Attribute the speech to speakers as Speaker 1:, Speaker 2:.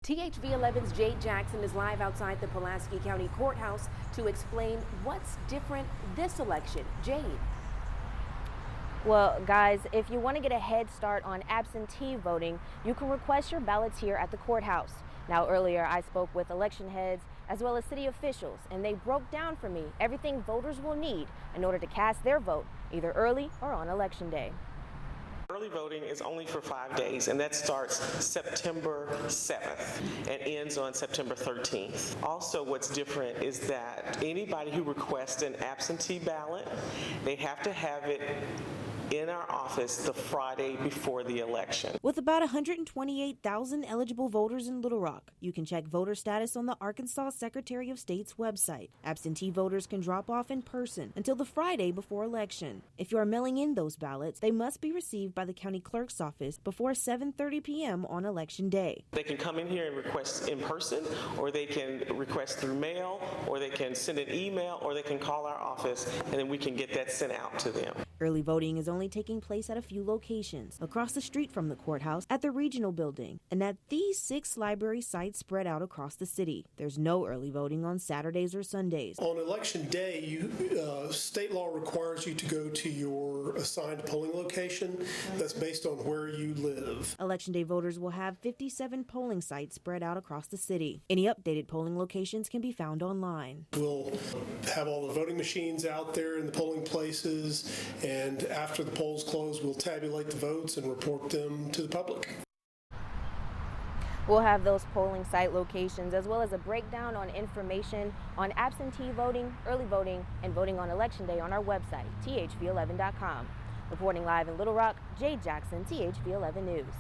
Speaker 1: THV 11's Jade Jackson is live outside the Pulaski County Courthouse to explain what's different this election. Jade.
Speaker 2: Well, guys, if you want to get a head start on absentee voting, you can request your ballots here at the courthouse. Now, earlier I spoke with election heads as well as city officials, and they broke down for me everything voters will need in order to cast their vote, either early or on election day.
Speaker 3: Early voting is only for 5 days, and that starts September 7th and ends on September 13th. Also, what's different is that anybody who requests an absentee ballot, they have to have it in our office the Friday before the election.
Speaker 4: With about 128,000 eligible voters in Little Rock, you can check voter status on the Arkansas Secretary of State's website. Absentee voters can drop off in person until the Friday before election. If you are mailing in those ballots, they must be received by the county clerk's office before 7:30 p.m. on election day.
Speaker 3: They can come in here and request in person, or they can request through mail, or they can send an email, or they can call our office, and then we can get that sent out to them.
Speaker 4: Early voting is only taking place at a few locations: across the street from the courthouse, at the regional building, and at these 6 library sites spread out across the city. There's no early voting on Saturdays or Sundays.
Speaker 5: On election day, state law requires you to go to your assigned polling location. That's based on where you live.
Speaker 4: Election day voters will have 57 polling sites spread out across the city. Any updated polling locations can be found online.
Speaker 5: We'll have all the voting machines out there in the polling places, and after the polls close, we'll tabulate the votes and report them to the public.
Speaker 2: We'll have those polling site locations as well as a breakdown on information on absentee voting, early voting, and voting on election day on our website, thv11.com. Reporting live in Little Rock, Jade Jackson, THV 11 News.